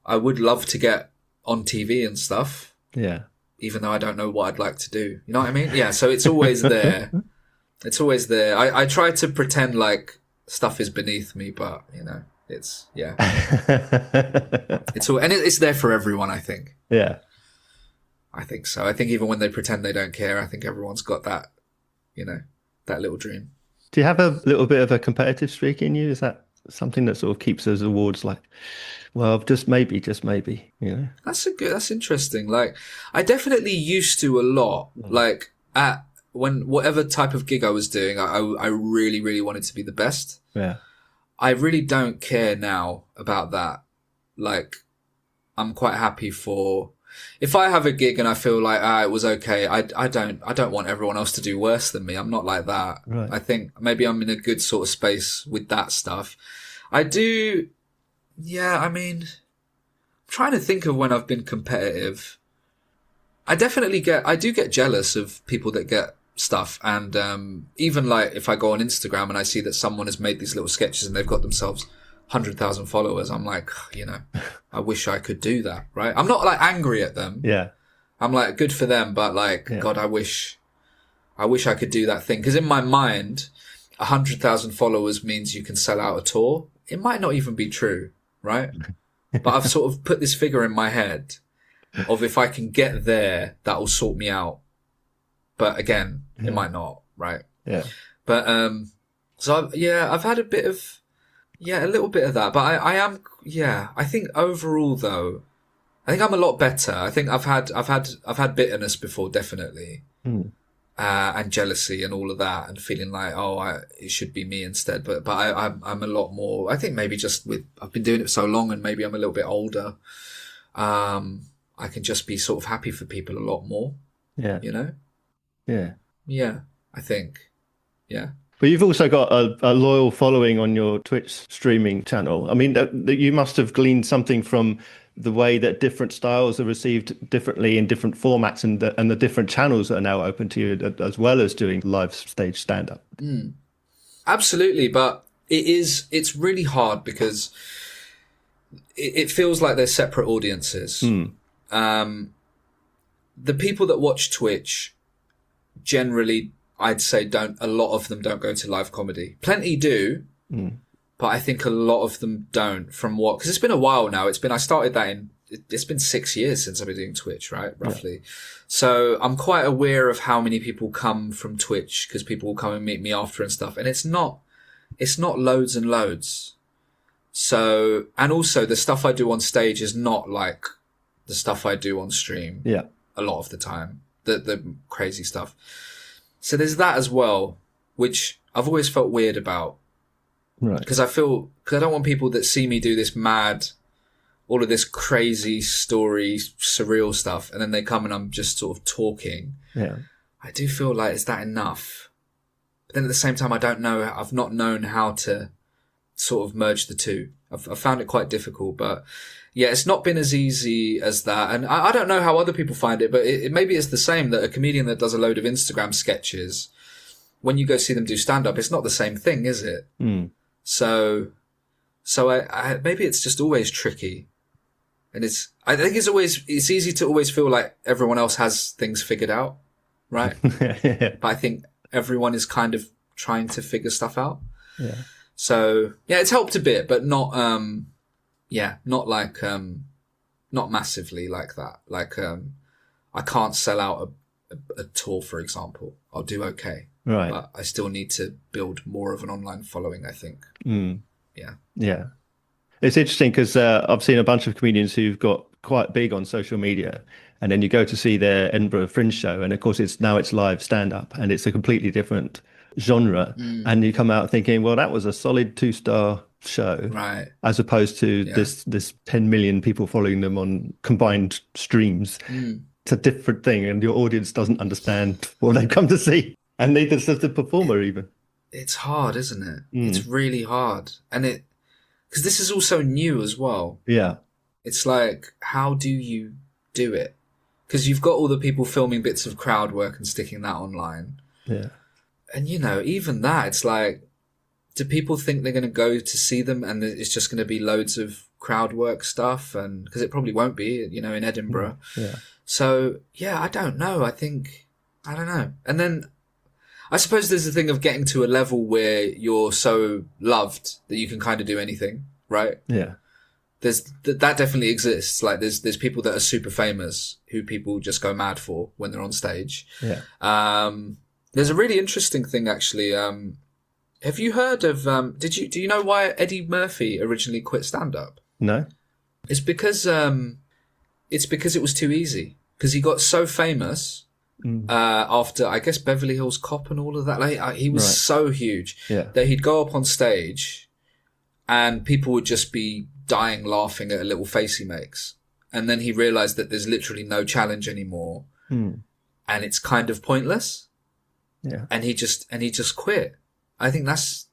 I would love to get on TV and stuff. Yeah. Even though I don't know what I'd like to do. You know what I mean? Yeah. So it's always there. It's always there. I try to pretend like stuff is beneath me, but it's it's all, and it's there for everyone. I think. Yeah. I think so. I think even when they pretend they don't care, I think everyone's got that, that little dream. Do you have a little bit of a competitive streak in you? Is that something that sort of keeps those awards well, just maybe, That's interesting. I definitely used to a lot, when whatever type of gig I was doing, I really, really wanted to be the best. Yeah. I really don't care now about that. I'm quite happy if I have a gig and I feel it was okay. I don't want everyone else to do worse than me. I'm not like that. Right. I think maybe I'm in a good sort of space with that stuff. I do. Yeah. I'm trying to think of when I've been competitive. I do get jealous of people that get stuff. And, even if I go on Instagram and I see that someone has made these little sketches and they've got themselves 100,000 followers, I'm I wish I could do that. Right. I'm not angry at them. Yeah. I'm good for them. But God, I wish I could do that thing. Cause in my mind, 100,000 followers means you can sell out a tour. It might not even be true, right? But I've sort of put this figure in my head of if I can get there, that will sort me out. But again, it might not, right? Yeah. But, I've had a little bit of that. But I think overall though, I think I'm a lot better. I think I've had bitterness before, definitely. And jealousy and all of that, and feeling like, it should be me instead. But I'm a lot more, I think maybe just I've been doing it so long and maybe I'm a little bit older. I can just be sort of happy for people a lot more. Yeah. You know? Yeah. Yeah, I think. Yeah. But you've also got a loyal following on your Twitch streaming channel. I mean, that you must have gleaned something from the way that different styles are received differently in different formats, and the different channels that are now open to you, as well as doing live stage stand-up. Absolutely, but it's really hard because it feels like they're separate audiences. The people that watch Twitch generally, I'd say, a lot of them don't go to live comedy. Plenty do. But I think a lot of them don't, because it's been a while now. I started that it's been 6 years since I've been doing Twitch, right? Roughly. Yeah. So I'm quite aware of how many people come from Twitch, because people will come and meet me after and stuff. And it's not loads and loads. So, and also the stuff I do on stage is not like the stuff I do on stream. Yeah. A lot of the time, the crazy stuff. So there's that as well, which I've always felt weird about. Right. Because I don't want people that see me do this mad, all of this crazy story, surreal stuff, and then they come and I'm just sort of talking. Yeah. I do feel like, is that enough? But then at the same time, I've not known how to sort of merge the two. I've found it quite difficult, but yeah, it's not been as easy as that. And I don't know how other people find it, but maybe it's the same, that a comedian that does a load of Instagram sketches, when you go see them do stand-up, it's not the same thing, is it? So I maybe it's just always tricky. And I think it's easy to always feel like everyone else has things figured out, right? Yeah. But I think everyone is kind of trying to figure stuff out. Yeah. So yeah, it's helped a bit, but not massively like that. Like, I can't sell out a tour, for example. I'll do okay. Right. But I still need to build more of an online following, I think. Yeah. Yeah. It's interesting because I've seen a bunch of comedians who've got quite big on social media, and then you go to see their Edinburgh Fringe show, and of course it's live stand-up, and it's a completely different genre, and you come out thinking, well, that was a solid 2-star show, right? As opposed to this 10 million people following them on combined streams. It's a different thing, and your audience doesn't understand what they've come to see. And neither does the performer even. It's hard, isn't it? It's really hard. And because this is also new as well. Yeah. It's like, how do you do it? Because you've got all the people filming bits of crowd work and sticking that online. Yeah. And, even that, it's like, do people think they're going to go to see them and it's just going to be loads of crowd work stuff? And because it probably won't be, in Edinburgh. Yeah. So, yeah, I don't know. I don't know. And then I suppose there's the thing of getting to a level where you're so loved that you can kind of do anything, right? Yeah. That definitely exists. Like there's people that are super famous who people just go mad for when they're on stage. Yeah. There's a really interesting thing actually. Have you heard of, do you know why Eddie Murphy originally quit stand-up? No. It's because it was too easy. Because he got so famous after, I guess, Beverly Hills Cop and all of that. Like, he was so huge that he'd go up on stage and people would just be dying laughing at a little face he makes. And then he realized that there's literally no challenge anymore. And it's kind of pointless. Yeah. And he just quit. I think that's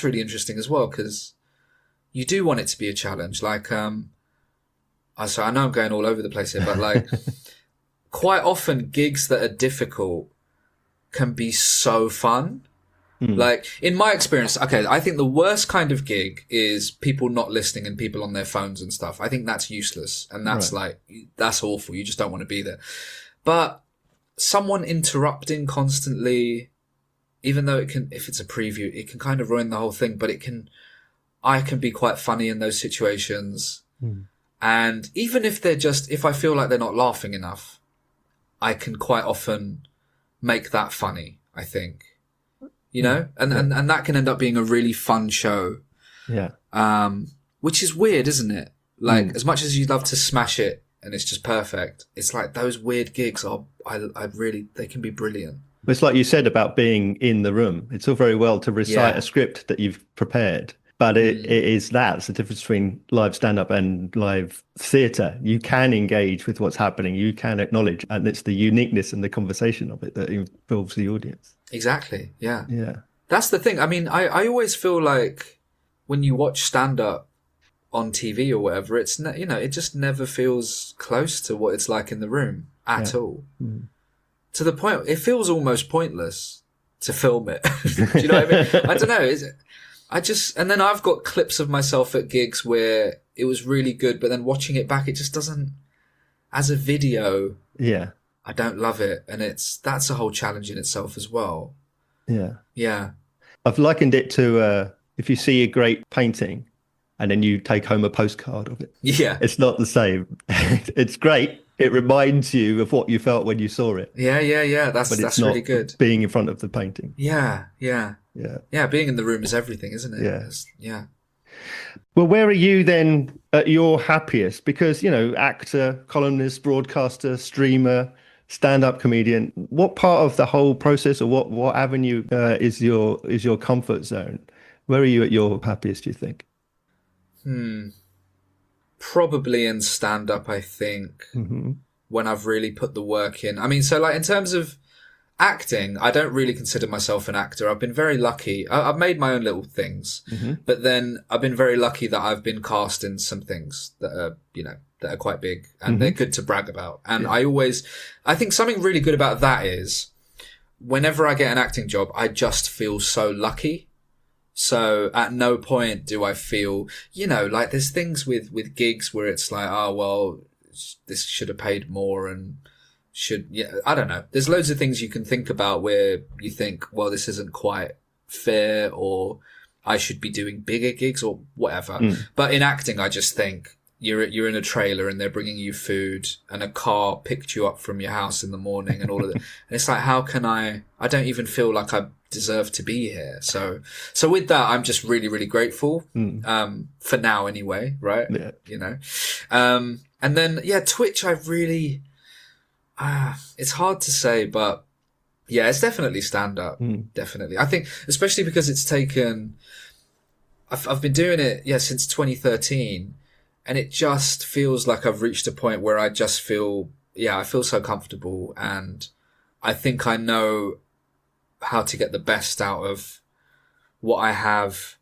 really interesting as well, because you do want it to be a challenge. Like, so I know I'm going all over the place here, but like, quite often gigs that are difficult can be so fun. Like, in my experience, okay, I think the worst kind of gig is people not listening and people on their phones and stuff. I think that's useless. And that's that's awful. You just don't want to be there. But someone interrupting constantly, even though it can, if it's a preview, it can kind of ruin the whole thing, but I can be quite funny in those situations. And even if if I feel like they're not laughing enough, I can quite often make that funny, I think, you know, and that can end up being a really fun show. Yeah. Which is weird, isn't it? Like, as much as you'd love to smash it and it's just perfect, it's like those weird gigs they can be brilliant. It's like you said about being in the room. It's all very well to recite a script that you've prepared, but it's the difference between live stand-up and live theatre. You can engage with what's happening. You can acknowledge, and it's the uniqueness and the conversation of it that involves the audience. Exactly. Yeah. Yeah. That's the thing. I mean, I always feel like when you watch stand-up on TV or whatever, it's, you know, it just never feels close to what it's like in the room at all. To the point, it feels almost pointless to film it. Do you know what I mean? I don't know. And then I've got clips of myself at gigs where it was really good, but then watching it back, it just doesn't, as a video. Yeah. I don't love it. And that's a whole challenge in itself as well. Yeah. Yeah. I've likened it to, if you see a great painting and then you take home a postcard of it. Yeah. It's not the same. It's great. It reminds you of what you felt when you saw it. Yeah. That's really good. Being in front of the painting. Yeah. Yeah. Being in the room is everything, isn't it? Yeah. Well, where are you then at your happiest? Because, you know, actor, columnist, broadcaster, streamer, stand-up comedian. What part of the whole process, or what avenue is your comfort zone? Where are you at your happiest, do you think? Probably in stand-up, I think, when I've really put the work in. I mean, so like in terms of acting, I don't really consider myself an actor. I've been very lucky. I've made my own little things, but then I've been very lucky that I've been cast in some things that are, you know, that are quite big and they're good to brag about. And I think something really good about that is whenever I get an acting job, I just feel so lucky. So at no point do I feel, you know, like there's things with gigs where it's like, oh, well, this should have paid more and I don't know. There's loads of things you can think about where you think, well, this isn't quite fair, or I should be doing bigger gigs or whatever. But in acting, I just think you're in a trailer and they're bringing you food and a car picked you up from your house in the morning and all of that. And it's like, how can I don't even feel like I deserve to be here. So with that, I'm just really, really grateful, for now anyway. Right. Yeah. You know, and then, Twitch, I really, it's hard to say, but yeah, it's definitely stand up. Definitely. I think, especially because it's taken, I've been doing it, since 2013. And it just feels like I've reached a point where I just feel, I feel so comfortable, and I think I know how to get the best out of what I have.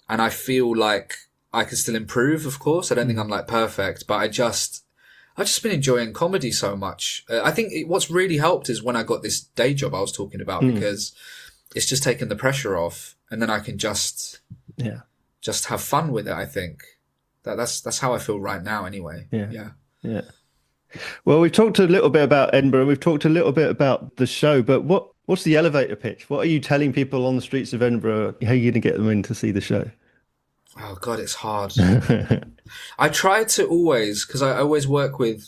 And I feel like I can still improve, of course. I don't think I'm like perfect, but I've just been enjoying comedy so much. I think what's really helped is when I got this day job I was talking about, because it's just taken the pressure off, and then I can just have fun with it. I think that's how I feel right now anyway. Yeah. Well, we've talked a little bit about Edinburgh. We've talked a little bit about the show, but what's the elevator pitch? What are you telling people on the streets of Edinburgh? How are you going to get them in to see the show? Oh God, it's hard. I try to always, because I always work with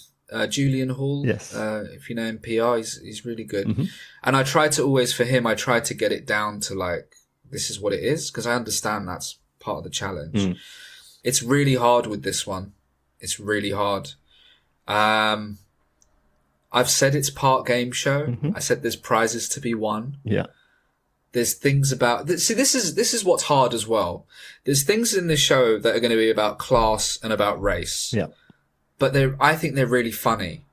Julian Hall. Yes. If you know him, PR, he's really good. And I try to always, for him, I try to get it down to like, this is what it is, because I understand that's part of the challenge. It's really hard with this one. It's really hard. I've said it's part game show. I said there's prizes to be won. Yeah. There's things about, see, this is what's hard as well. There's things in this show that are going to be about class and about race. Yeah. But I think they're really funny.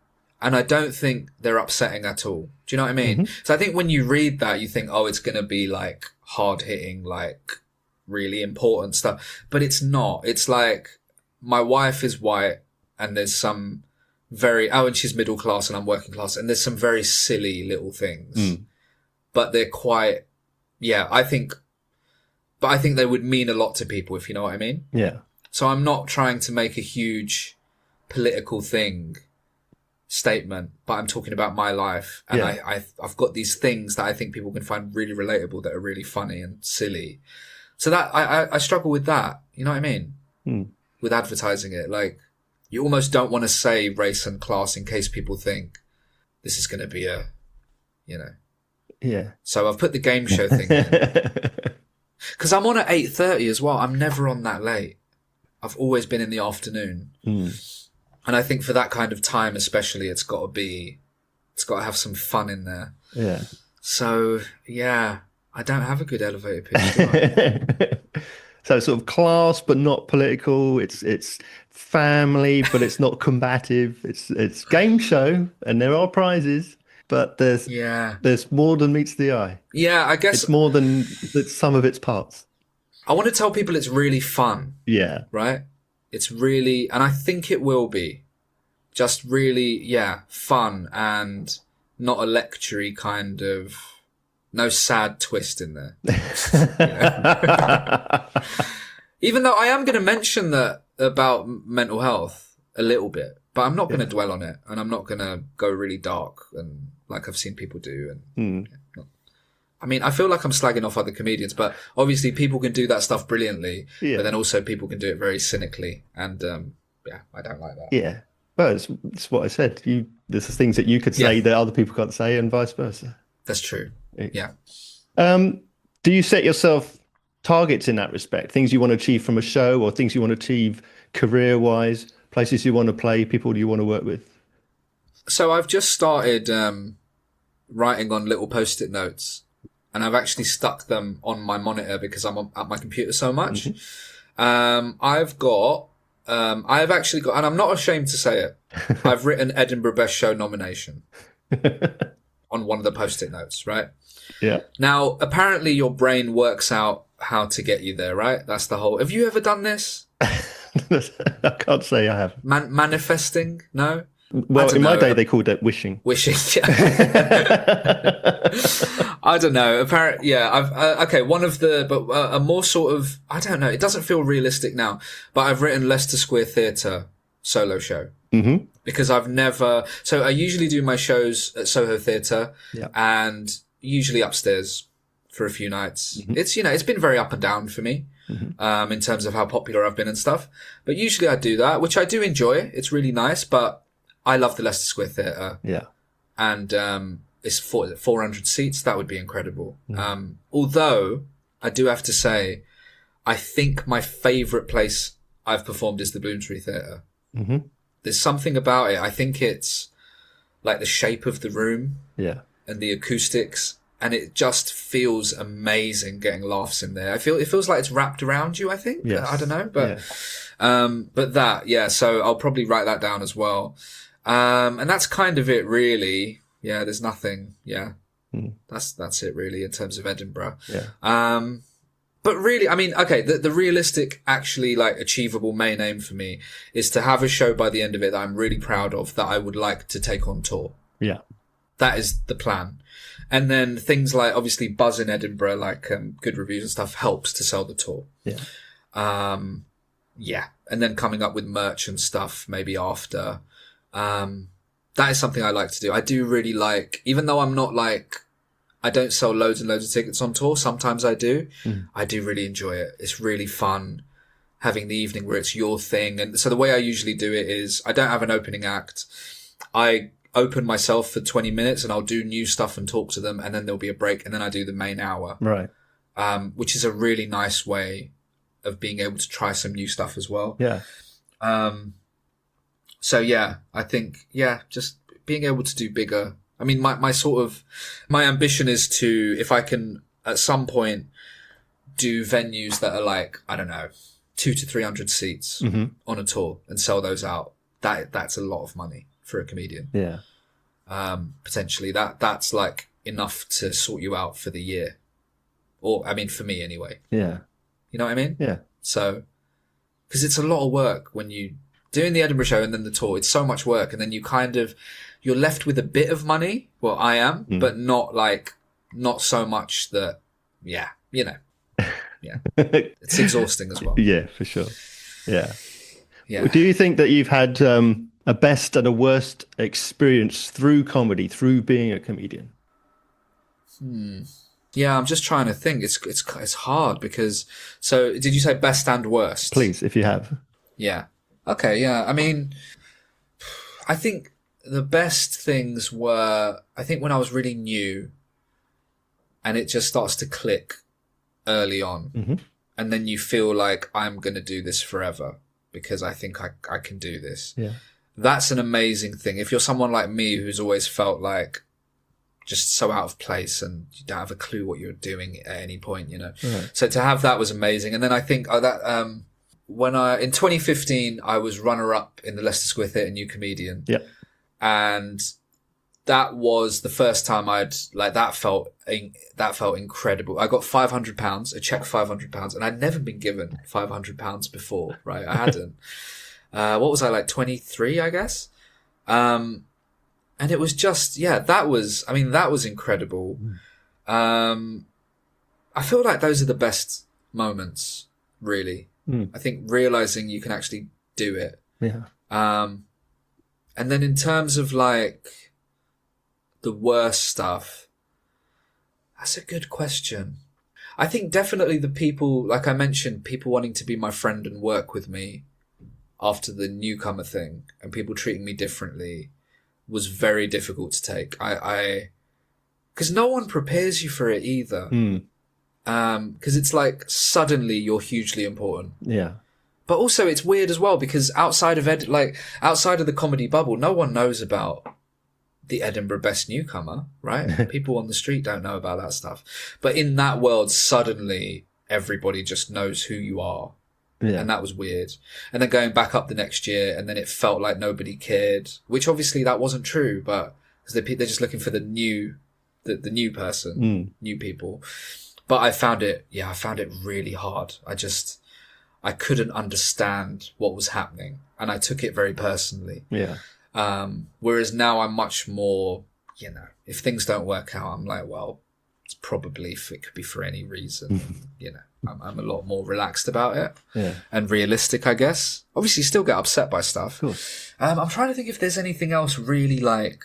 And I don't think they're upsetting at all. Do you know what I mean? So I think when you read that, you think, oh, it's going to be like hard hitting, like really important stuff. But it's not. It's like, my wife is white and there's some and she's middle class and I'm working class, and there's some very silly little things. But they're quite, I think they would mean a lot to people, if you know what I mean. Yeah. So I'm not trying to make a huge political thing statement, but I'm talking about my life. And I've got these things that I think people can find really relatable, that are really funny and silly. So that I struggle with that. You know what I mean? With advertising it. Like, you almost don't want to say race and class in case people think this is going to be a, you know. Yeah. So I've put the game show thing in. Because I'm on at 8:30 as well. I'm never on that late. I've always been in the afternoon. And I think for that kind of time especially, it's got to have some fun in there. Yeah. So, yeah, I don't have a good elevator pitch, do I? So sort of class, but not political. It's family, but it's not combative. It's game show, and there are prizes, but there's more than meets the eye. Yeah, I guess It's more than the sum of its parts. I want to tell people it's really fun. Yeah. Right? It's really, and I think it will be, just really, fun and not a lecture-y kind of, no sad twist in there. Even though I am going to mention that about mental health a little bit, but I'm not going to dwell on it, and I'm not going to go really dark and like I've seen people do. And I mean, I feel like I'm slagging off other comedians, but obviously people can do that stuff brilliantly, but then also people can do it very cynically. And I don't like that. Yeah. Well, it's what I said. There's things that you could say that other people can't say, and vice versa. That's true. Yeah. Do you set yourself targets in that respect? Things you want to achieve from a show, or things you want to achieve career-wise, places you want to play, people you want to work with? So I've just started writing on little Post-it notes, and I've actually stuck them on my monitor because I'm at my computer so much. I've actually got, and I'm not ashamed to say it, I've written Edinburgh Best Show nomination on one of the Post-it notes, right? Yeah. Now, apparently your brain works out how to get you there, right? That's the whole... Have you ever done this? I can't say I have. Manifesting? No? Well, in my day, they called it wishing. Wishing, yeah. I don't know. Apparently, yeah. Okay, one of the... But a more sort of... I don't know. It doesn't feel realistic now. But I've written Leicester Square Theatre solo show. Because I've never... So I usually do my shows at Soho Theatre. And usually upstairs for a few nights. It's, it's been very up and down for me. In terms of how popular I've been and stuff. But usually I do that, which I do enjoy. It's really nice, but I love the Leicester Square Theatre. Yeah. And it's 400 seats. That would be incredible. Although, I do have to say, I think my favourite place I've performed is the Bloomsbury Theatre. There's something about it. I think it's like the shape of the room. And the acoustics. And it just feels amazing getting laughs in there. It feels like it's wrapped around you, I think. I don't know. But so I'll probably write that down as well. And that's kind of it, really. Yeah, there's nothing. Yeah. That's it, really, in terms of Edinburgh. But really, I mean, okay, the realistic, actually, like, achievable main aim for me is to have a show by the end of it that I'm really proud of, that I would like to take on tour. That is the plan. And then things like, obviously, buzz in Edinburgh, like good reviews and stuff, helps to sell the tour. And then coming up with merch and stuff maybe after. That is something I like to do. I do really like, even though I'm not like, I don't sell loads and loads of tickets on tour. Sometimes I do. I do really enjoy it. It's really fun having the evening where it's your thing. And so the way I usually do it is I don't have an opening act. I open myself for 20 minutes and I'll do new stuff and talk to them, and then there'll be a break, and then I do the main hour. Which is a really nice way of being able to try some new stuff as well. So yeah, I think, just being able to do bigger. I mean, my ambition is to, if I can at some point do venues that are like, I don't know, 200 to 300 seats on a tour and sell those out. That's a lot of money for a comedian. Potentially that's like enough to sort you out for the year, or I mean for me anyway. You know what I mean? So because it's a lot of work when you doing the Edinburgh show and then the tour. It's so much work, and then you're left with a bit of money. Well, I am, but not so much that it's exhausting as well. For sure. Do you think that you've had A best and a worst experience through comedy, through being a comedian. Yeah, I'm just trying to think. It's hard because, so did you say best and worst? Please, if you have. Yeah. Okay, yeah. I mean, I think the best things were, I think when I was really new and it just starts to click early on. Mm-hmm. And then you feel like I'm going to do this forever because I think I can do this. Yeah. That's an amazing thing. If you're someone like me who's always felt like just so out of place and you don't have a clue what you're doing at any point, you know. Right. So to have that was amazing. And then I think when in 2015, I was runner up in the Leicester Square Theatre New Comedian. Yeah. And that was the first time that felt incredible. I got £500, a check £500, and I'd never been given £500 before, right? I hadn't. What was I, like 23, I guess? And it was just, that was incredible. I feel like those are the best moments, really. I think realizing you can actually do it. Yeah. And then in terms of like the worst stuff, that's a good question. I think definitely the people, like I mentioned, people wanting to be my friend and work with me after the newcomer thing and people treating me differently was very difficult to take. Because no one prepares you for it either. Because it's like suddenly you're hugely important. Yeah. But also it's weird as well because outside of the comedy bubble, no one knows about the Edinburgh Best Newcomer, right? People on the street don't know about that stuff. But in that world, suddenly everybody just knows who you are. Yeah. And that was weird. And then going back up the next year, and then it felt like nobody cared, which obviously that wasn't true, but because they're just looking for the new person, new people. But I found it really hard. I couldn't understand what was happening, and I took it very personally. Yeah. Whereas now I'm much more, if things don't work out, I'm like, well, it's probably it could be for any reason. I'm a lot more relaxed about it. Yeah. And realistic, I guess. Obviously, still get upset by stuff. Of course. I'm trying to think if there's anything else really like.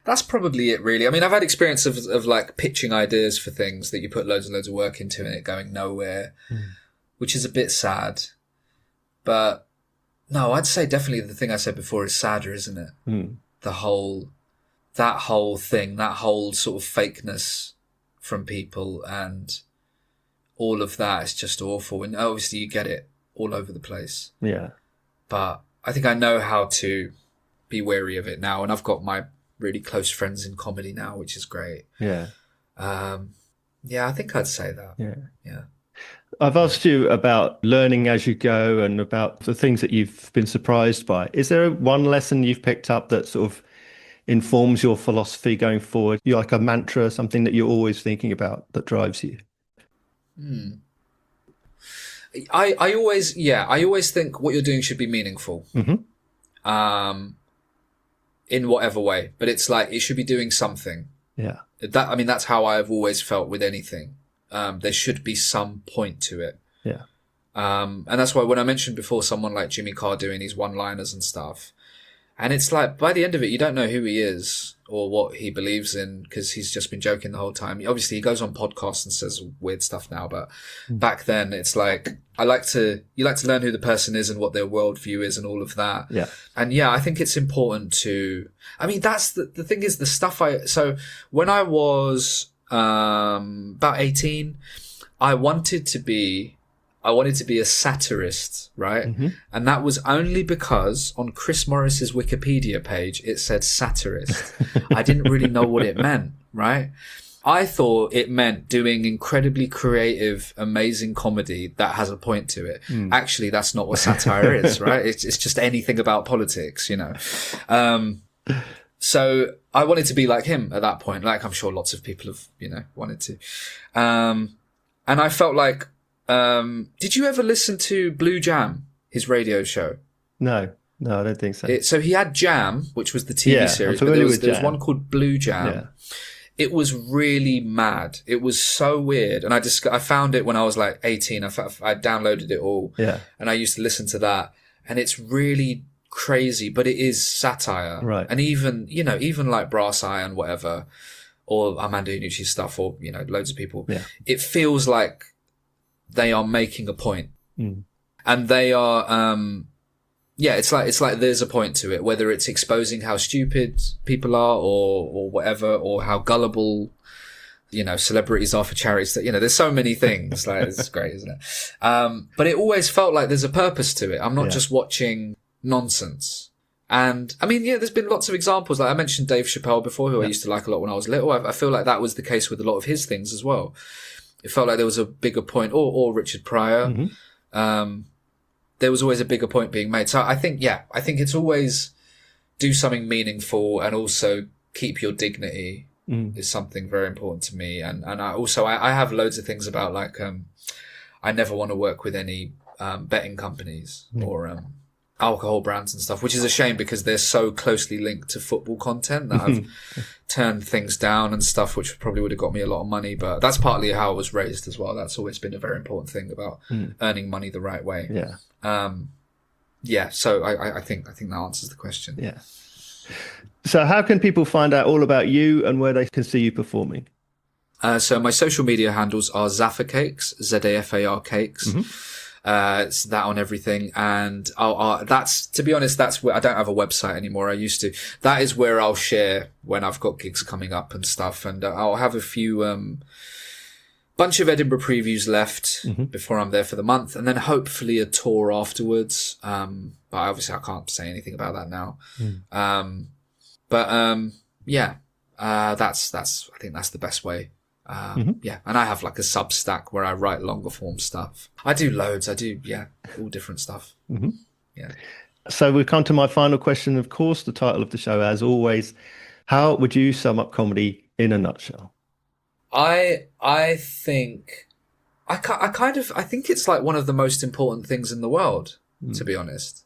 That's probably it, really. I mean, I've had experience of like pitching ideas for things that you put loads and loads of work into and it going nowhere, which is a bit sad. But no, I'd say definitely the thing I said before is sadder, isn't it? That whole thing, that whole sort of fakeness from people and all of that is just awful. And obviously you get it all over the place. Yeah. But I think I know how to be wary of it now. And I've got my really close friends in comedy now, which is great. Yeah. I think I'd say that. Yeah. Yeah. I've asked you about learning as you go and about the things that you've been surprised by. Is there one lesson you've picked up that sort of informs your philosophy going forward? You're like a mantra, something that you're always thinking about that drives you? I always think what you're doing should be meaningful. In whatever way, but it's like, it should be doing something. Yeah. That's how I've always felt with anything. There should be some point to it. Yeah. And that's why when I mentioned before someone like Jimmy Carr doing these one-liners and stuff, and it's like, by the end of it, you don't know who he is or what he believes in because he's just been joking the whole time. Obviously, he goes on podcasts and says weird stuff now, but back then it's like, you like to learn who the person is and what their worldview is and all of that. Yeah. And I think it's important to, that's the thing is the stuff so when I was, about 18, I wanted to be a satirist, right? And that was only because on Chris Morris's Wikipedia page, it said satirist. I didn't really know what it meant, right? I thought it meant doing incredibly creative, amazing comedy that has a point to it. Actually, that's not what satire is, right? It's just anything about politics, So I wanted to be like him at that point. Like I'm sure lots of people have, wanted to. And I felt like, did you ever listen to Blue Jam, his radio show? No, I don't think so. So he had Jam, which was the TV series, but there was one called Blue Jam. Yeah. It was really mad. It was so weird. And I found it when I was like 18. I downloaded it all. Yeah. And I used to listen to that. And it's really crazy, but it is satire. Right. And even, even like Brass Iron, whatever, or Armando Iannucci's stuff, or, loads of people, it feels like they are making a point. And they are, it's like there's a point to it, whether it's exposing how stupid people are or whatever, or how gullible, celebrities are for charities. That, there's so many things. Like, it's great, isn't it? But it always felt like there's a purpose to it. I'm not just watching nonsense. And I mean, there's been lots of examples. Like I mentioned Dave Chappelle before, who I used to like a lot when I was little. I feel like that was the case with a lot of his things as well. It felt like there was a bigger point, or Richard Pryor. There was always a bigger point being made. So I think it's always do something meaningful and also keep your dignity is something very important to me. And I have loads of things about like, I never want to work with any, betting companies or, alcohol brands and stuff, which is a shame because they're so closely linked to football content that I've turned things down and stuff, which probably would have got me a lot of money. But that's partly how I was raised as well. That's always been a very important thing about earning money the right way. So I think that answers the question. Yeah. So how can people find out all about you and where they can see you performing? So my social media handles are Zafar Cakes, Zafar Cakes. It's that on everything. And that's, to be honest, that's where I don't have a website anymore. I used to. That is where I'll share when I've got gigs coming up and stuff. And I'll have a few, bunch of Edinburgh previews left before I'm there for the month. And then hopefully a tour afterwards. But obviously I can't say anything about that now. That's I think that's the best way. And I have like a Substack where I write longer form stuff. I do loads. All different stuff. So we've come to my final question, of course, the title of the show, as always. How would you sum up comedy in a nutshell? I think it's like one of the most important things in the world, to be honest.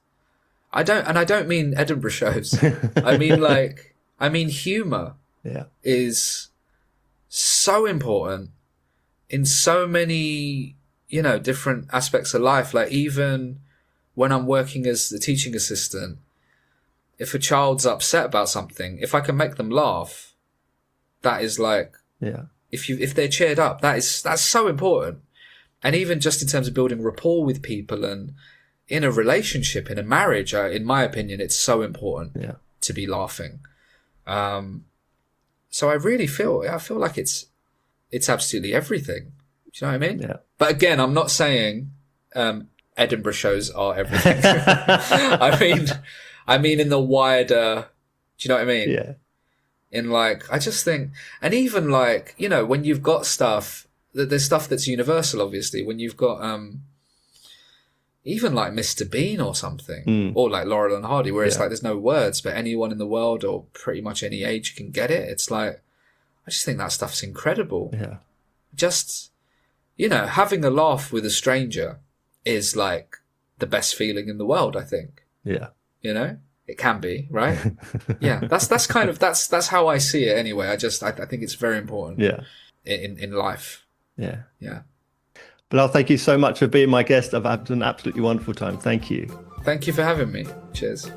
I don't mean Edinburgh shows. I mean humor is so important in so many, different aspects of life. Like even when I'm working as a teaching assistant, if a child's upset about something, if I can make them laugh, that is like, if they're cheered up, that's so important. And even just in terms of building rapport with people and in a relationship, in a marriage, in my opinion, it's so important to be laughing. So I really feel like it's absolutely everything. Do you know what I mean? Yeah. But again, I'm not saying, Edinburgh shows are everything. I mean in the wider, do you know what I mean? Yeah. In like, I just think, and even like, when you've got stuff, there's stuff that's universal, obviously, when you've got, even like Mr. Bean or something, or like Laurel and Hardy, where it's like there's no words, but anyone in the world or pretty much any age can get it. It's like, I just think that stuff's incredible. Yeah. Just, having a laugh with a stranger is like the best feeling in the world, I think. Yeah. It can be, right? Yeah. That's how I see it anyway. I think it's very important. Yeah. In life. Yeah. Yeah. Bilal, thank you so much for being my guest. I've had an absolutely wonderful time. Thank you. Thank you for having me. Cheers.